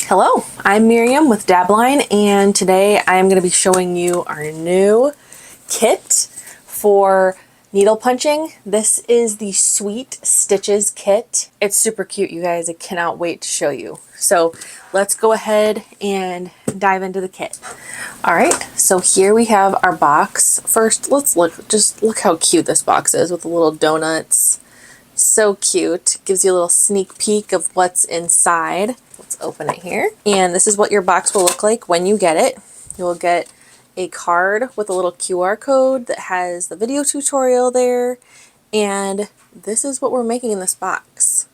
Hello, I'm Miriam with Dabline, and today I'm going to be showing you our new kit for needle punching. This is the Sweet Stitches kit. It's super cute, you guys. I cannot wait to show you. So let's go ahead and dive into the kit. All right, so here we have our box. First, let's look how cute this box is with the little donuts. So cute. Gives you a little sneak peek of what's inside. Let's open it here. And this is what your box will look like when you get it. You'll get a card with a little QR code that has the video tutorial there. And this is what we're making in this box.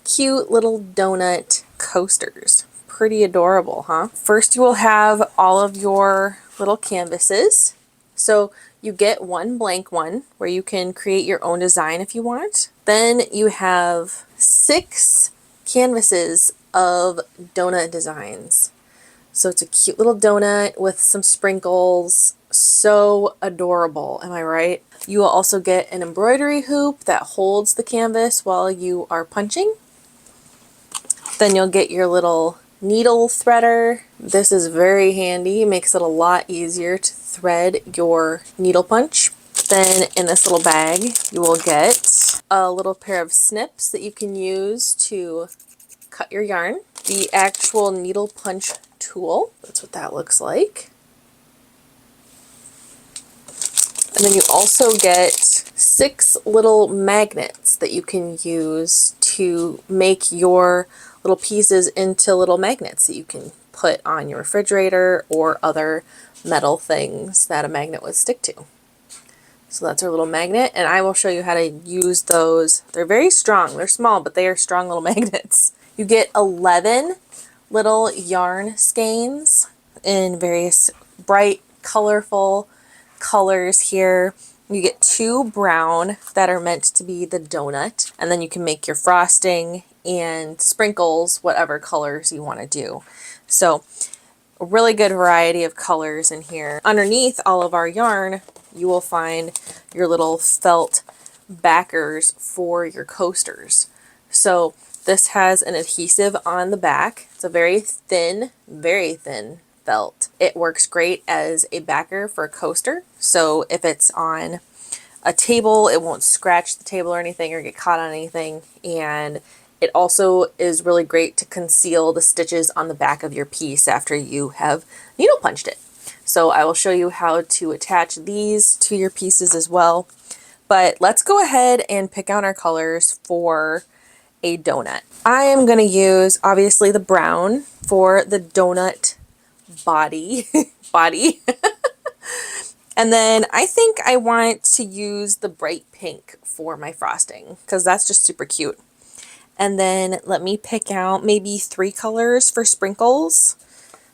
Cute little donut coasters. Pretty adorable, huh? First, you will have all of your little canvases. So you get one blank one where you can create your own design if you want. Then you have 6 canvases of donut designs. So it's a cute little donut with some sprinkles. So adorable, am I right? You will also get an embroidery hoop that holds the canvas while you are punching. Then you'll get your little needle threader. This is very handy. It makes it a lot easier to thread your needle punch. Then in this little bag, you will get a little pair of snips that you can use to cut your yarn. The actual needle punch tool. That's what that looks like. And then you also get 6 little magnets that you can use to make your little pieces into little magnets that you can put on your refrigerator or other metal things that a magnet would stick to. So that's our little magnet, and I will show you how to use those. They're very strong. They're small, but they are strong little magnets. You get 11 little yarn skeins in various bright, colorful colors here. You get 2 brown that are meant to be the donut, and then you can make your frosting and sprinkles, whatever colors you want to do. So a really good variety of colors in here. Underneath all of our yarn, you will find your little felt backers for your coasters. So this has an adhesive on the back. It's a very thin felt. It works great as a backer for a coaster. So if it's on a table, it won't scratch the table or anything or get caught on anything. And it also is really great to conceal the stitches on the back of your piece after you have needle punched it. So I will show you how to attach these to your pieces as well. But let's go ahead and pick out our colors for a donut. I am going to use obviously the brown for the donut body. And then I think I want to use the bright pink for my frosting because that's just super cute. And then let me pick out maybe 3 colors for sprinkles.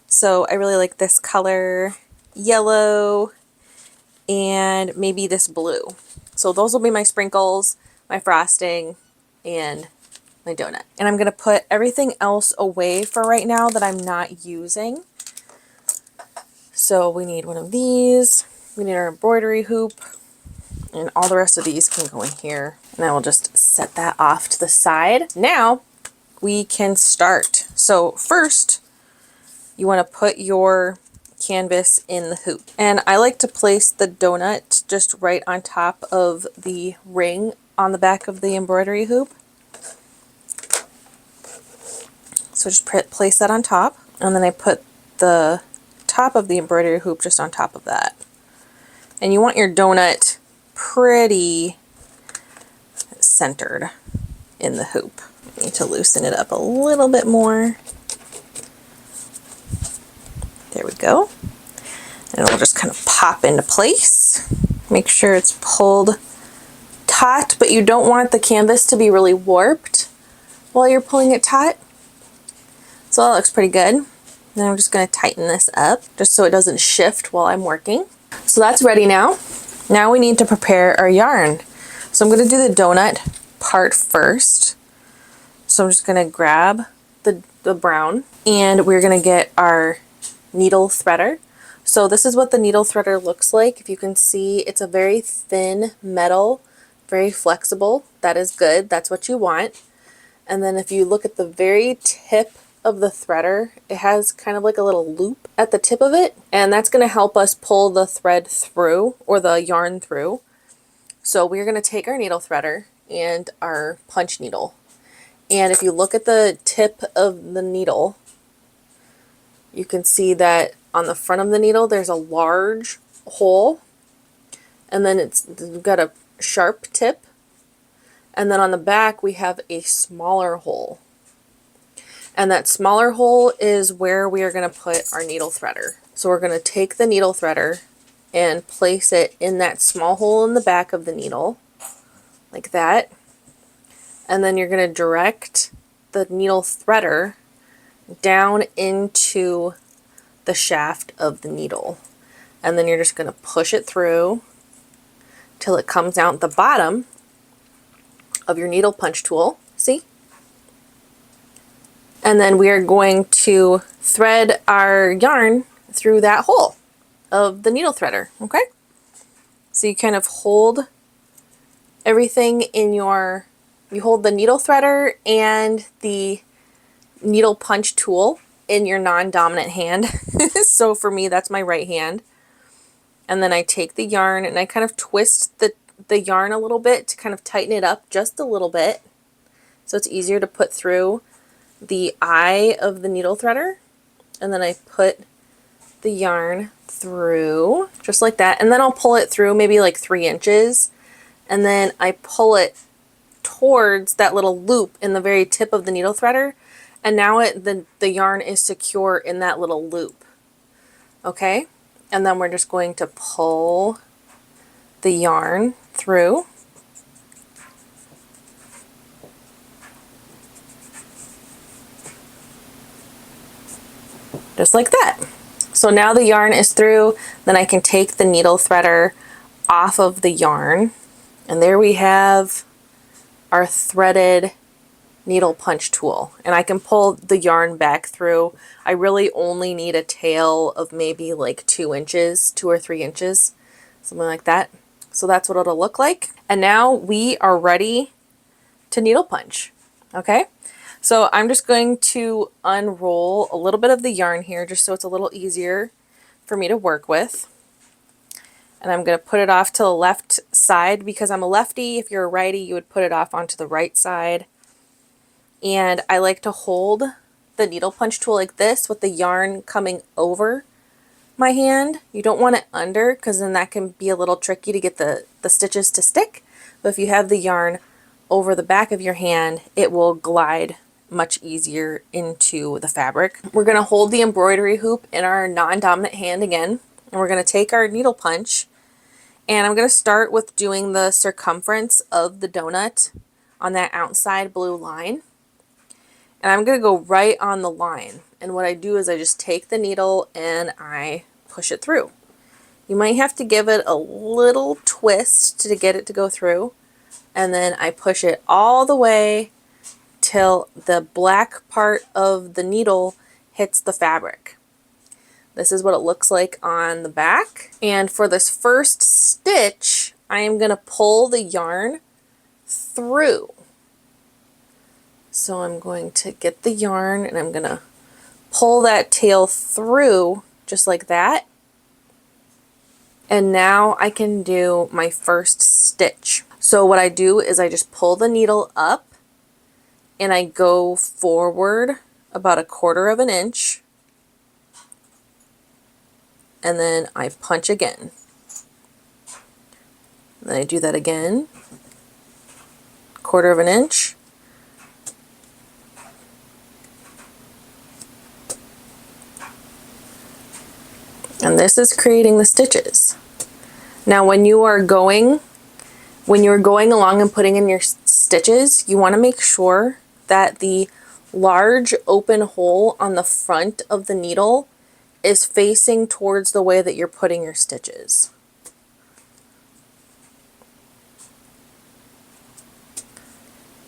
So I really like this color, yellow, and maybe this blue. So those will be my sprinkles, my frosting, and my donut. And I'm going to put everything else away for right now that I'm not using. So we need one of these. We need our embroidery hoop. And all the rest of these can go in here. And I will just set that off to the side. Now we can start. So first, you want to put your canvas in the hoop. And I like to place the donut just right on top of the ring on the back of the embroidery hoop. So just place that on top. And then I put the top of the embroidery hoop just on top of that. And you want your donut pretty centered in the hoop. You need to loosen it up a little bit more. There we go. And it'll just kind of pop into place. Make sure it's pulled taut, but you don't want the canvas to be really warped while you're pulling it taut. So that looks pretty good. Then I'm just going to tighten this up just so it doesn't shift while I'm working. So that's ready now. Now we need to prepare our yarn. So I'm going to do the donut part first. So I'm just going to grab the brown and we're going to get our needle threader. So this is what the needle threader looks like. If you can see, it's a very thin metal, very flexible. That is good. That's what you want. And then if you look at the very tip of the threader, it has kind of like a little loop at the tip of it, and that's going to help us pull the thread through, or the yarn through. So we're going to take our needle threader and our punch needle, and if you look at the tip of the needle, you can see that on the front of the needle there's a large hole, and then it's got a sharp tip, and then on the back we have a smaller hole. And that smaller hole is where we are going to put our needle threader. So we're going to take the needle threader and place it in that small hole in the back of the needle, like that. And then you're going to direct the needle threader down into the shaft of the needle. And then you're just going to push it through till it comes out the bottom of your needle punch tool. See? And then we are going to thread our yarn through that hole of the needle threader, okay? So you kind of hold everything in you hold the needle threader and the needle punch tool in your non-dominant hand. So for me, that's my right hand. And then I take the yarn and I kind of twist the yarn a little bit to kind of tighten it up just a little bit, so it's easier to put through the eye of the needle threader. And then I put the yarn through just like that, and then I'll pull it through maybe like 3 inches, and then I pull it towards that little loop in the very tip of the needle threader, and now the yarn is secure in that little loop. Okay, and then we're just going to pull the yarn through. Just like that. So now the yarn is through, then I can take the needle threader off of the yarn, and there we have our threaded needle punch tool. And I can pull the yarn back through. I really only need a tail of maybe like 2 inches, 2 or 3 inches, something like that. So that's what it'll look like. And now we are ready to needle punch. Okay? So I'm just going to unroll a little bit of the yarn here just so it's a little easier for me to work with. And I'm going to put it off to the left side because I'm a lefty. If you're a righty, you would put it off onto the right side. And I like to hold the needle punch tool like this with the yarn coming over my hand. You don't want it under, because then that can be a little tricky to get the stitches to stick. But if you have the yarn over the back of your hand, it will glide much easier into the fabric. We're going to hold the embroidery hoop in our non-dominant hand again, and we're going to take our needle punch, and I'm going to start with doing the circumference of the donut on that outside blue line. And I'm going to go right on the line. And what I do is I just take the needle and I push it through. You might have to give it a little twist to get it to go through. And then I push it all the way till the black part of the needle hits the fabric. This is what it looks like on the back. And for this first stitch, I am going to pull the yarn through. So I'm going to get the yarn and I'm going to pull that tail through just like that. And now I can do my first stitch. So what I do is I just pull the needle up and I go forward about 1/4 of an inch. And then I punch again. Then I do that again. 1/4 of an inch. And this is creating the stitches. Now when you're going along and putting in your stitches, you want to make sure that the large open hole on the front of the needle is facing towards the way that you're putting your stitches.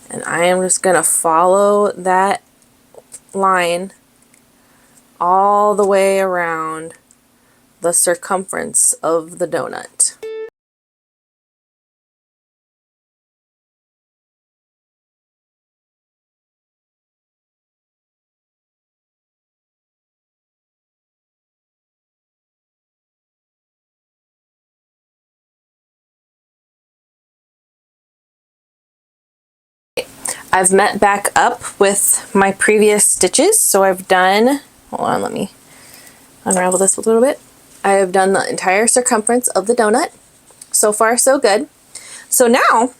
And I am just going to follow that line all the way around the circumference of the donut. I've met back up with my previous stitches. So I've done, hold on, let me unravel this a little bit. I have done the entire circumference of the donut. So far, so good. So now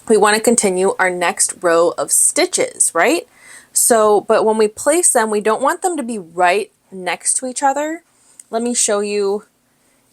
we want to continue our next row of stitches, right? So, but when we place them, we don't want them to be right next to each other. Let me show you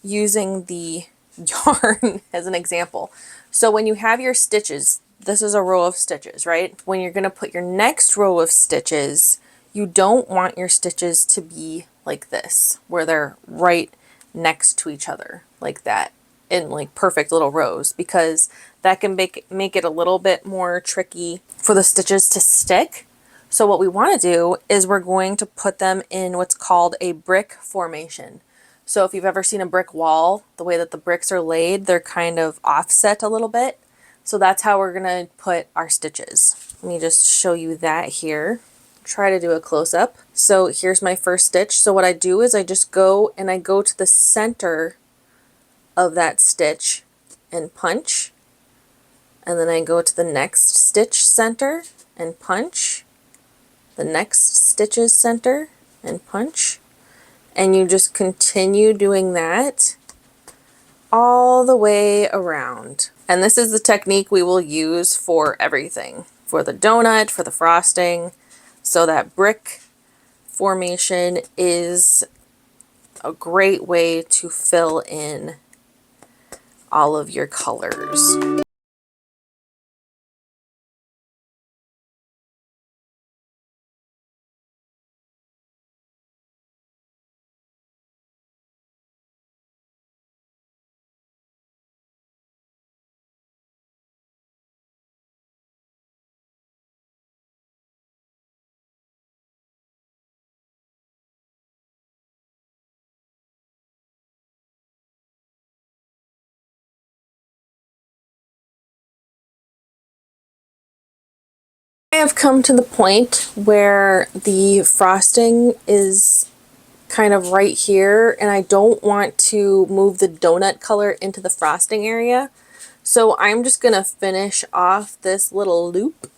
using the yarn as an example. So when you have your stitches, this is a row of stitches, right? When you're going to put your next row of stitches, you don't want your stitches to be like this, where they're right next to each other like that in like perfect little rows, because that can make it a little bit more tricky for the stitches to stick. So what we want to do is we're going to put them in what's called a brick formation. So if you've ever seen a brick wall, the way that the bricks are laid, they're kind of offset a little bit. So that's how we're going to put our stitches. Let me just show you that here. Try to do a close-up. So here's my first stitch. So what I do is I just go and I go to the center of that stitch and punch. And then I go to the next stitch center and punch. The next stitches center and punch. And you just continue doing that all the way around. And this is the technique we will use for everything. For the donut, for the frosting. So that brick formation is a great way to fill in all of your colors. I have come to the point where the frosting is kind of right here, and I don't want to move the donut color into the frosting area. So I'm just going to finish off this little loop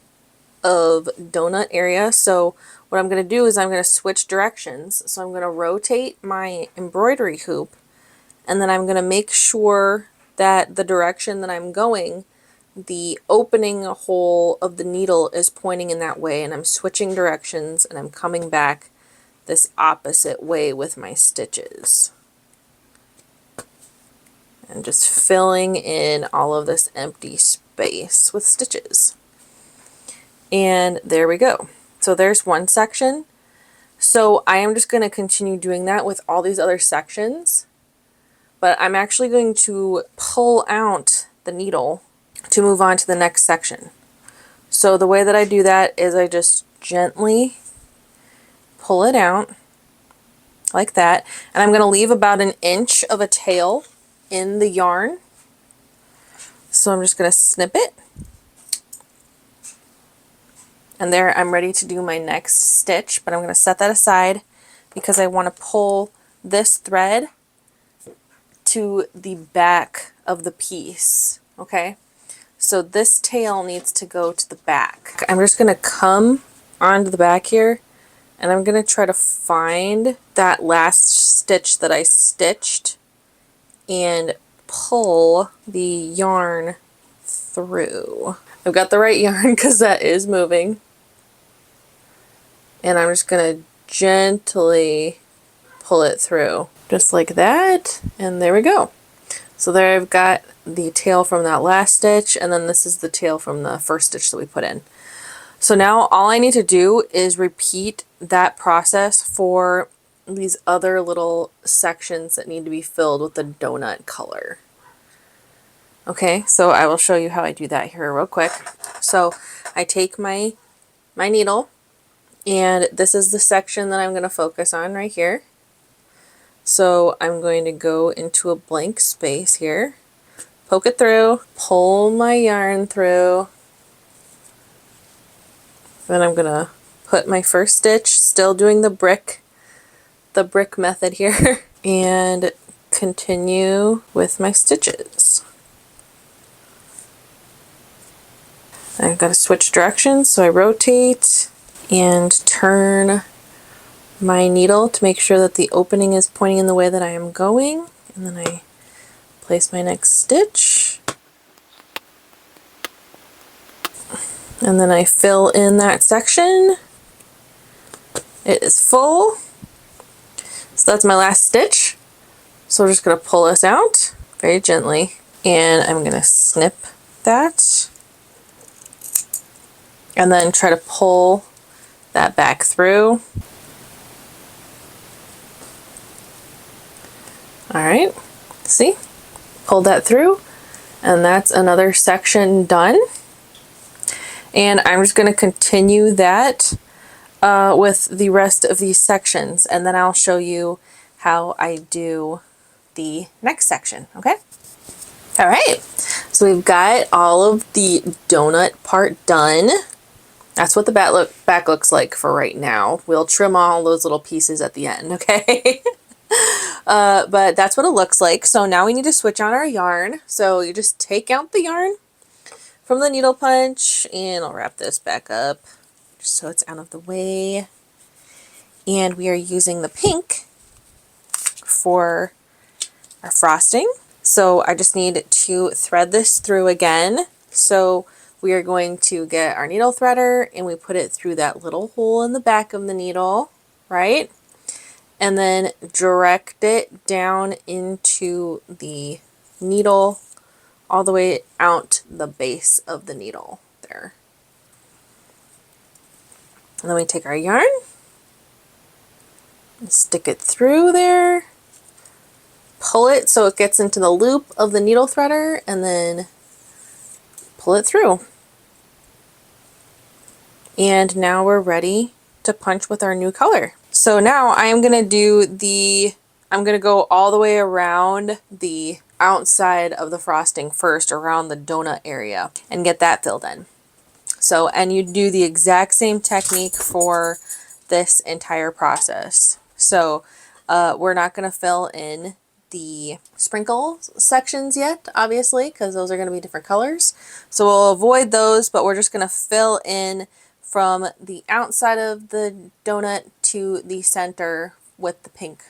of donut area. So what I'm going to do is I'm going to switch directions. So I'm going to rotate my embroidery hoop, and then I'm going to make sure that the direction that I'm going, the opening hole of the needle is pointing in that way, and I'm switching directions and I'm coming back this opposite way with my stitches. And just filling in all of this empty space with stitches. And there we go. So there's one section. So I am just going to continue doing that with all these other sections, but I'm actually going to pull out the needle to move on to the next section. So the way that I do that is I just gently pull it out like that, and I'm going to leave about 1 inch of a tail in the yarn. So I'm just going to snip it, and there I'm ready to do my next stitch, but I'm going to set that aside because I want to pull this thread to the back of the piece. Okay, so this tail needs to go to the back. I'm just going to come onto the back here, and I'm going to try to find that last stitch that I stitched and pull the yarn through. I've got the right yarn because that is moving. And I'm just going to gently pull it through. Just like that. And there we go. So there I've got the tail from that last stitch, and then this is the tail from the first stitch that we put in. So now all I need to do is repeat that process for these other little sections that need to be filled with the donut color. Okay, so I will show you how I do that here real quick. So I take my needle, and this is the section that I'm going to focus on right here. So I'm going to go into a blank space here, poke it through, pull my yarn through, then I'm going to put my first stitch, still doing the brick method here, and continue with my stitches. I've got to switch directions, so I rotate and turn my needle to make sure that the opening is pointing in the way that I am going, and then I place my next stitch, and then I fill in that section. It is full, so that's my last stitch. So we're just going to pull this out very gently, and I'm going to snip that and then try to pull that back through. Alright, see? Pull that through, and that's another section done. And I'm just going to continue that with the rest of these sections, and then I'll show you how I do the next section, okay? Alright, so we've got all of the donut part done. That's what the back looks like for right now. We'll trim all those little pieces at the end, okay? But that's what it looks like. So now we need to switch on our yarn. So you just take out the yarn from the needle punch, and I'll wrap this back up just so it's out of the way. And we are using the pink for our frosting. So I just need to thread this through again. So we are going to get our needle threader, and we put it through that little hole in the back of the needle, right? And then direct it down into the needle all the way out the base of the needle there. And then we take our yarn and stick it through there, pull it so it gets into the loop of the needle threader, and then pull it through. And now we're ready to punch with our new color. So now I'm going to go all the way around the outside of the frosting first, around the donut area, and get that filled in. So, and you do the exact same technique for this entire process. So we're not going to fill in the sprinkle sections yet, obviously, because those are going to be different colors. So we'll avoid those, but we're just going to fill in from the outside of the donut to the center with the pink.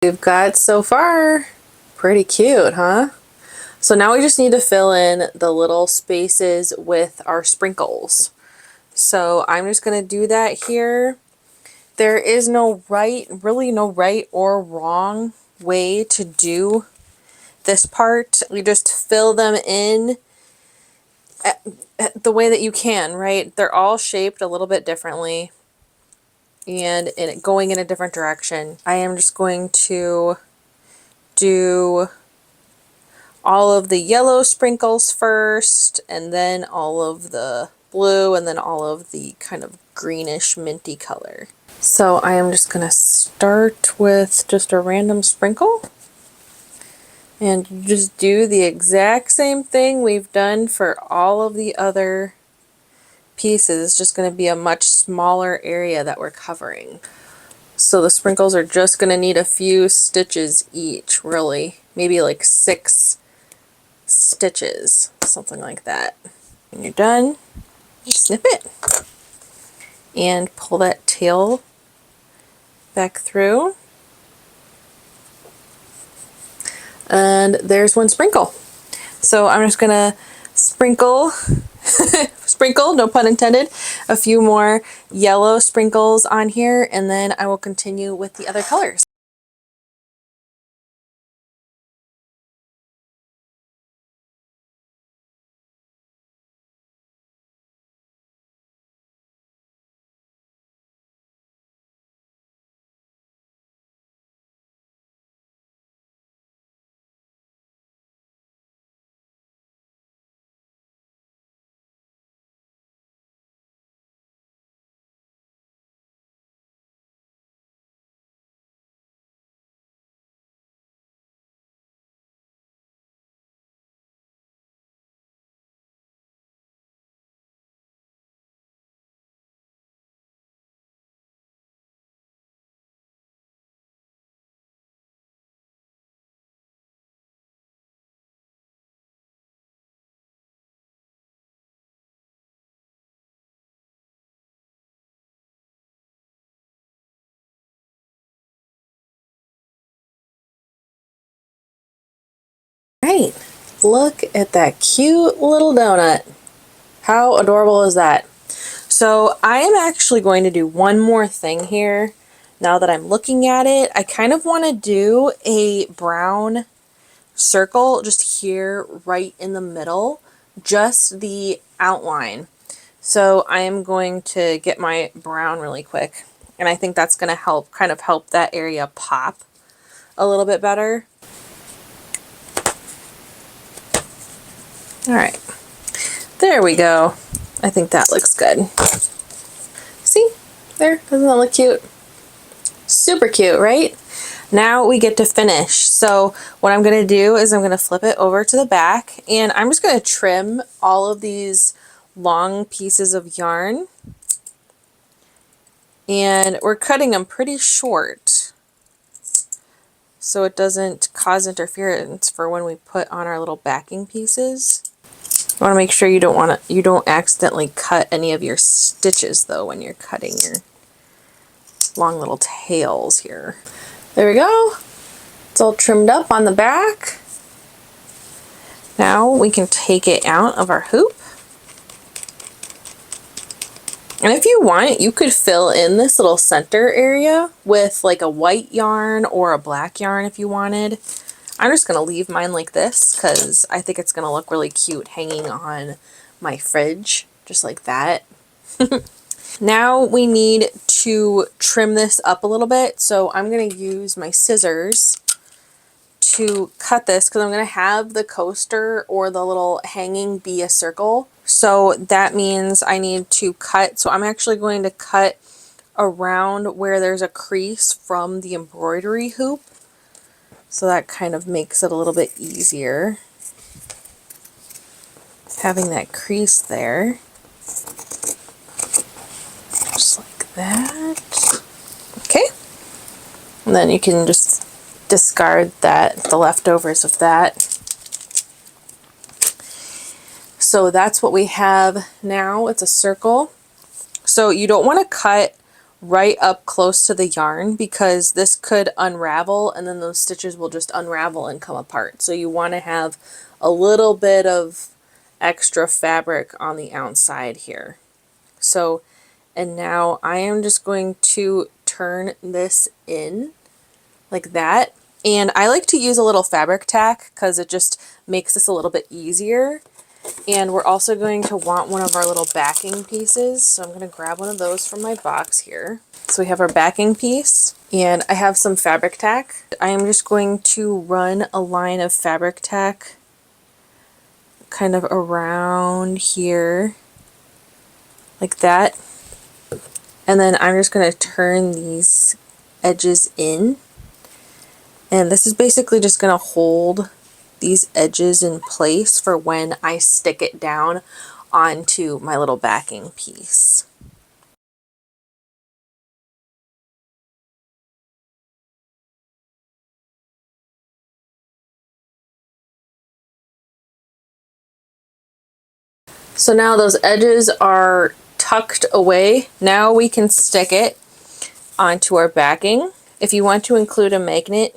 We've got so far pretty cute, huh? So now we just need to fill in the little spaces with our sprinkles. So I'm just going to do that here. There is really no right or wrong way to do this part. You just fill them in at the way that you can, right? They're all shaped a little bit differently and going in a different direction. I am just going to do all of the yellow sprinkles first, and then all of the blue, and then all of the kind of greenish minty color. So I am just going to start with just a random sprinkle, and just do the exact same thing we've done for all of the other pieces. It's just going to be a much smaller area that we're covering. So the sprinkles are just going to need a few stitches each, really. Maybe like 6 stitches, something like that. When you're done, you snip it and pull that tail back through. And there's one sprinkle. So I'm just gonna sprinkle, sprinkle, no pun intended, a few more yellow sprinkles on here, and then I will continue with the other colors. Right, look at that cute little donut. How adorable is that? So I am actually going to do one more thing here. Now that I'm looking at it, I kind of want to do a brown circle just here right in the middle, just the outline. So I am going to get my brown really quick, and I think that's going to help kind of help that area pop a little bit better. All right, there we go. I think that looks good. See, there, doesn't that look cute? Super cute, right? Now we get to finish. So what I'm going to do is I'm going to flip it over to the back, and I'm just going to trim all of these long pieces of yarn, and we're cutting them pretty short so it doesn't cause interference for when we put on our little backing pieces. You want to make sure you don't accidentally cut any of your stitches though when you're cutting your long little tails here. There we go. It's all trimmed up on the back. Now we can take it out of our hoop. And if you want, you could fill in this little center area with like a white yarn or a black yarn if you wanted. I'm just going to leave mine like this because I think it's going to look really cute hanging on my fridge, just like that. Now we need to trim this up a little bit, so I'm going to use my scissors to cut this because I'm going to have the coaster or the little hanging be a circle. So that means I need to cut. So I'm actually going to cut around where there's a crease from the embroidery hoop. So that kind of makes it a little bit easier having that crease there. Just like that. Okay. And then you can just discard that, the leftovers of that. So that's what we have now. It's a circle. So you don't want to cut right up close to the yarn because this could unravel and then those stitches will just unravel and come apart. So you want to have a little bit of extra fabric on the outside here. So, and now I am just going to turn this in like that. And I like to use a little fabric tack because it just makes this a little bit easier. And we're also going to want one of our little backing pieces. So I'm going to grab one of those from my box here. So we have our backing piece and I have some fabric tack. I am just going to run a line of fabric tack kind of around here like that. And then I'm just going to turn these edges in. And this is basically just going to hold these edges in place for when I stick it down onto my little backing piece. So now those edges are tucked away. Now we can stick it onto our backing. If you want to include a magnet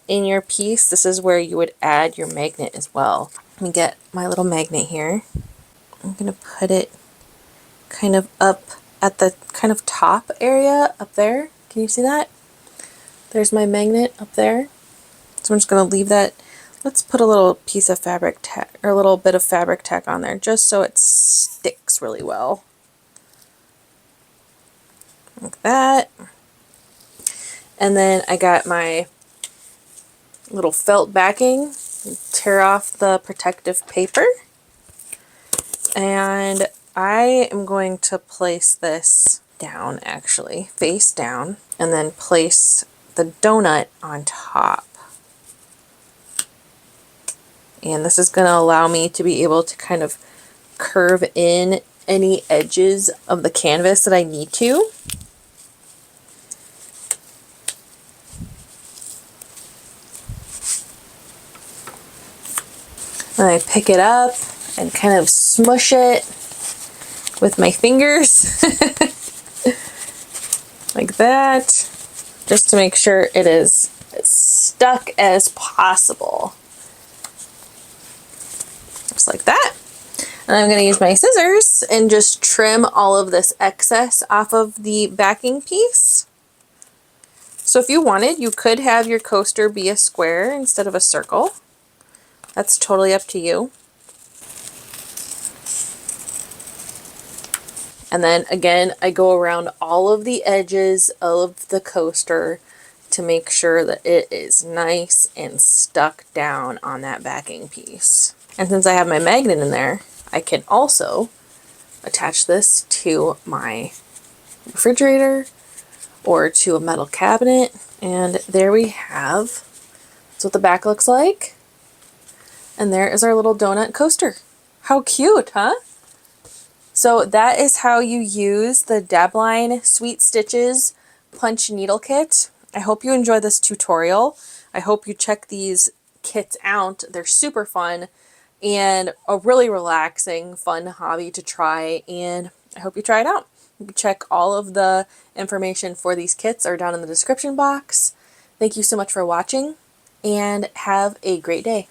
in your piece, this is where you would add your magnet as well. Let me get my little magnet here. I'm going to put it kind of up at the kind of top area up there. Can you see that? There's my magnet up there. So I'm just going to leave that. Let's put a little piece of fabric tack, or a little bit of fabric tack on there, just so it sticks really well. Like that. And then I got my little felt backing. Tear off the protective paper. And I am going to place this down, actually, face down, and then place the donut on top. And this is going to allow me to be able to kind of curve in any edges of the canvas that I need to. And I pick it up and kind of smush it with my fingers like that, just to make sure it is as stuck as possible. Just like that. And I'm going to use my scissors and just trim all of this excess off of the backing piece. So if you wanted, you could have your coaster be a square instead of a circle. That's totally up to you. And then again, I go around all of the edges of the coaster to make sure that it is nice and stuck down on that backing piece. And since I have my magnet in there, I can also attach this to my refrigerator or to a metal cabinet. And there we have, that's what the back looks like. And there is our little donut coaster. How cute, huh? So that is how you use the Dabline Sweet Stitches Punch Needle Kit. I hope you enjoy this tutorial. I hope you check these kits out. They're super fun and a really relaxing, fun hobby to try, and I hope you try it out. You can check all of the information for these kits are down in the description box. Thank you so much for watching, and have a great day.